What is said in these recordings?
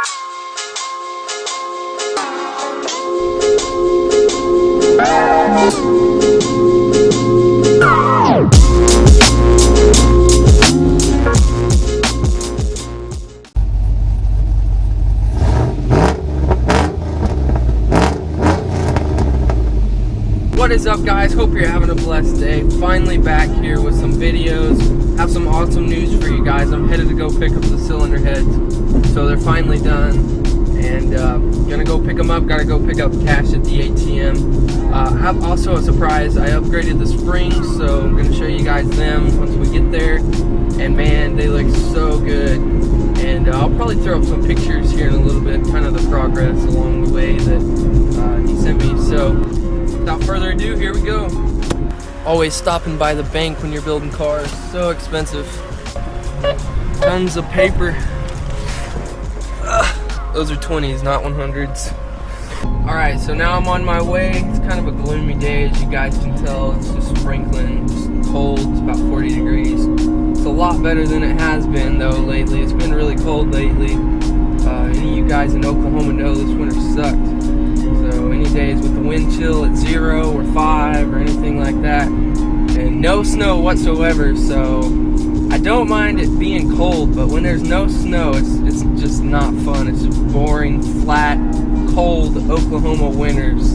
What is up, guys? Hope you're having a blessed day. Finally back here with some videos. Have some awesome news for you guys. I'm headed to go pick up the cylinder heads. So they're finally done. And gonna go pick them up. Gotta go pick up cash at the ATM. I have also a surprise. I upgraded the springs, so I'm gonna show you guys them once we get there. And man, they look so good. And I'll probably throw up some pictures here in a little bit, kind of the progress along the way that he sent me. So without further ado, here we go. Always stopping by the bank when you're building cars. So expensive. Tons of paper. Those are 20s, not 100s. Alright, so now I'm on my way. It's kind of a gloomy day, as you guys can tell. It's just sprinkling, just cold. It's about 40 degrees. It's a lot better than it has been, though, lately. It's been really cold lately. Any of you guys in Oklahoma know this winter sucked. So any days with the wind chill at 0 or 5 or anything like that, and no snow whatsoever, so I don't mind it being cold, but when there's no snow, it's just not fun. It's just boring, flat, cold Oklahoma winters.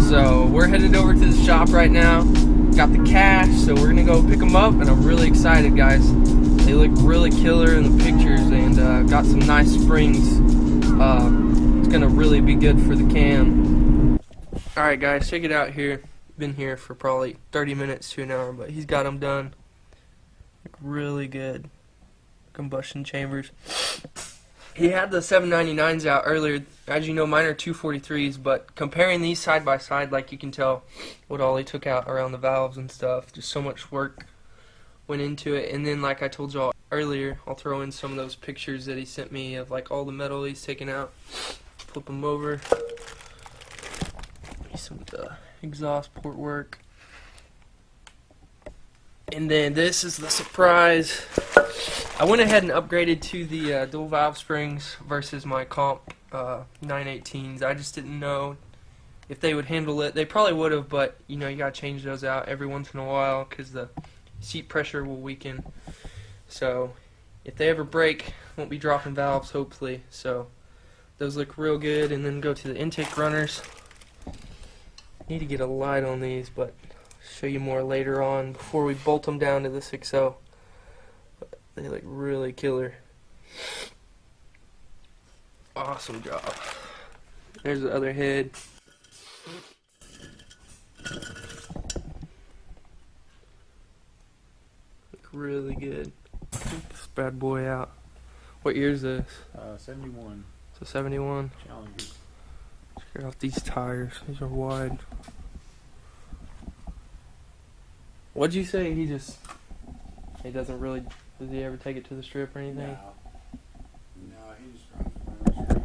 So we're headed over to the shop right now. Got the cash, so we're gonna go pick them up, and I'm really excited, guys. They look really killer in the pictures, and got some nice springs. It's gonna really be good for the cam. Alright guys, check it out here. Been here for probably 30 minutes to an hour, but he's got them done. Look really good. Combustion chambers. He had the 799s out earlier. As you know, mine are 243s, but comparing these side by side, like you can tell what all he took out around the valves and stuff. Just so much work went into it. And then, like I told y'all earlier, I'll throw in some of those pictures that he sent me of like all the metal he's taken out. Flip them over. Some of the exhaust port work. And then this is the surprise. I went ahead and upgraded to the dual valve springs versus my comp 918s. I just didn't know if they would handle it. They probably would have, but you know, you gotta change those out every once in a while because the seat pressure will weaken. So if they ever break, won't be dropping valves, hopefully. So those look real good. And then go to the intake runners. Need to get a light on these, but I'll show you more later on before we bolt them down to the 6.0. But they look really killer. Awesome job. There's the other head. Look really good. Check this bad boy out. What year is this? 71. It's a 71. Challenger. Check out these tires. These are wide. What'd you say? He doesn't really. Does he ever take it to the strip or anything? No, he just runs around the street.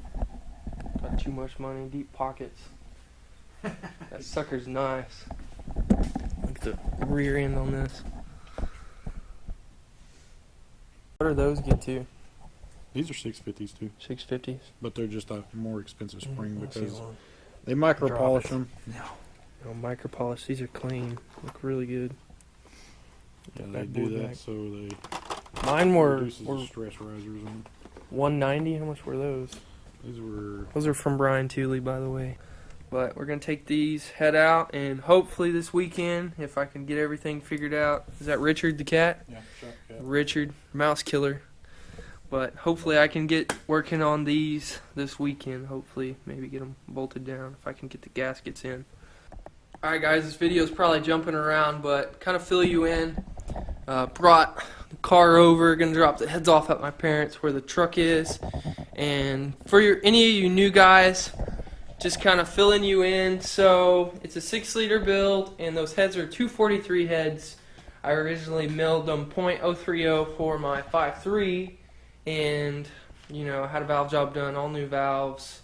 Got too much money, deep pockets. That sucker's nice. Look at the rear end on this. What do those get to? These are 650s too. 650s. But they're just a more expensive spring Let's see because one. they micro Drop polish it. them. No micro polish. These are clean. Look really good. Yeah, Get they that do boy that back. so they Mine were reduces the stress risers on. 190. How much were those? These were. Those are from Brian Tooley, by the way. But we're going to take these, head out, and hopefully this weekend, if I can get everything figured out. Is that Richard the cat? Yeah, sure. Yeah. Richard, mouse killer. But hopefully I can get working on these this weekend. Hopefully, maybe get them bolted down if I can get the gaskets in. Alright guys, this video is probably jumping around, but kind of fill you in. Brought the car over, gonna drop the heads off at my parents' where the truck is. And for any of you new guys, just kind of filling you in. So it's a 6-liter build, and those heads are 243 heads. I originally milled them .030 for my 5.3, and you know, had a valve job done, all new valves,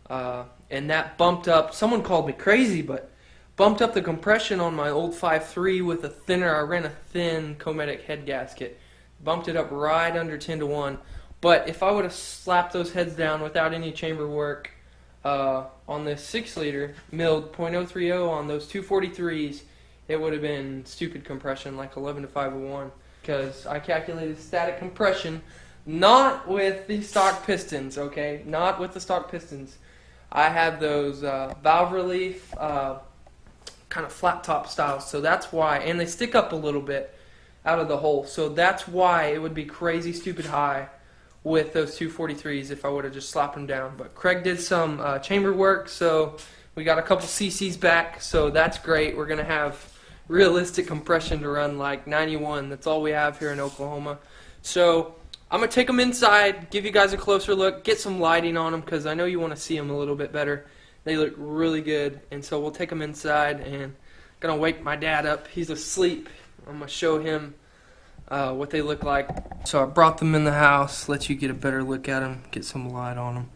and that bumped up. Someone called me crazy, but bumped up the compression on my old 5.3 with a thinner. I ran a thin Cometic head gasket, bumped it up right under 10 to 1. But if I would have slapped those heads down without any chamber work on this 6 liter milled .030 on those 243s, it would have been stupid compression like 11 to 501, because I calculated static compression not with the stock pistons, okay? Not with the stock pistons. I have those valve relief kind of flat top styles, so that's why, and they stick up a little bit out of the hole, so that's why it would be crazy stupid high with those 243s if I would have just slapped them down. But Craig did some chamber work, so we got a couple cc's back, so that's great. We're going to have realistic compression to run like 91. That's all we have here in Oklahoma. So I'm going to take them inside, give you guys a closer look, get some lighting on them, because I know you want to see them a little bit better. They look really good, and so we'll take them inside, and going to wake my dad up. He's asleep. I'm going to show him what they look like. So I brought them in the house, let you get a better look at them, get some light on them.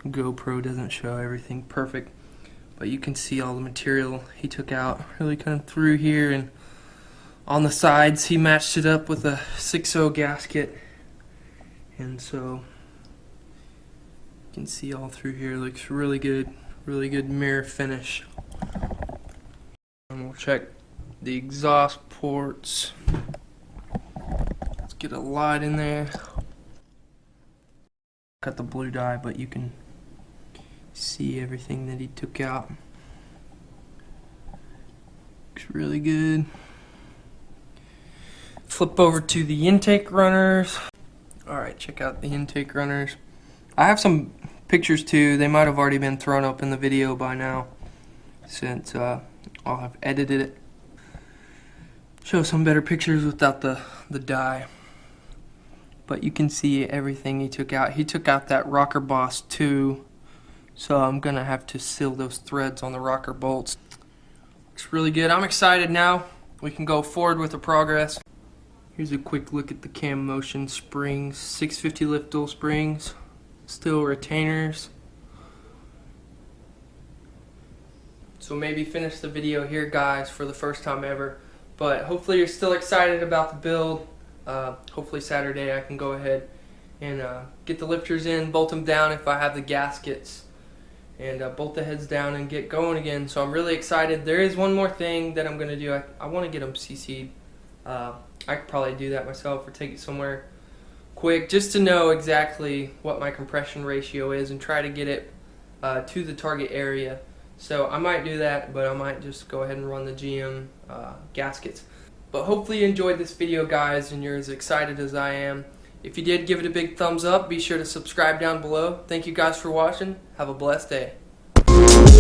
GoPro doesn't show everything perfect, but you can see all the material he took out really kind of through here, and on the sides he matched it up with a 6.0 gasket, and so you can see all through here. Looks really good mirror finish. And we'll check the exhaust ports. Let's get a light in there. Cut the blue dye, but you can see everything that he took out. Looks really good. Flip over to the intake runners. Alright, check out the intake runners. I have some pictures too. They might have already been thrown up in the video by now, since I'll have edited it. Show some better pictures without the dye. But you can see everything he took out. He took out that rocker boss too, so I'm gonna have to seal those threads on the rocker bolts. Looks really good. I'm excited now. We can go forward with the progress. Here's a quick look at the cam motion springs. 650 lift dual springs, still retainers. So maybe finish the video here, guys, for the first time ever. But hopefully you're still excited about the build. Hopefully Saturday I can go ahead and get the lifters in, bolt them down if I have the gaskets, and bolt the heads down and get going again. So I'm really excited. There is one more thing that I'm going to do. I want to get them CC'd. I could probably do that myself or take it somewhere quick just to know exactly what my compression ratio is and try to get it to the target area. So I might do that, but I might just go ahead and run the GM gaskets. But hopefully you enjoyed this video, guys, and you're as excited as I am. If you did, give it a big thumbs up. Be sure to subscribe down below. Thank you guys for watching. Have a blessed day.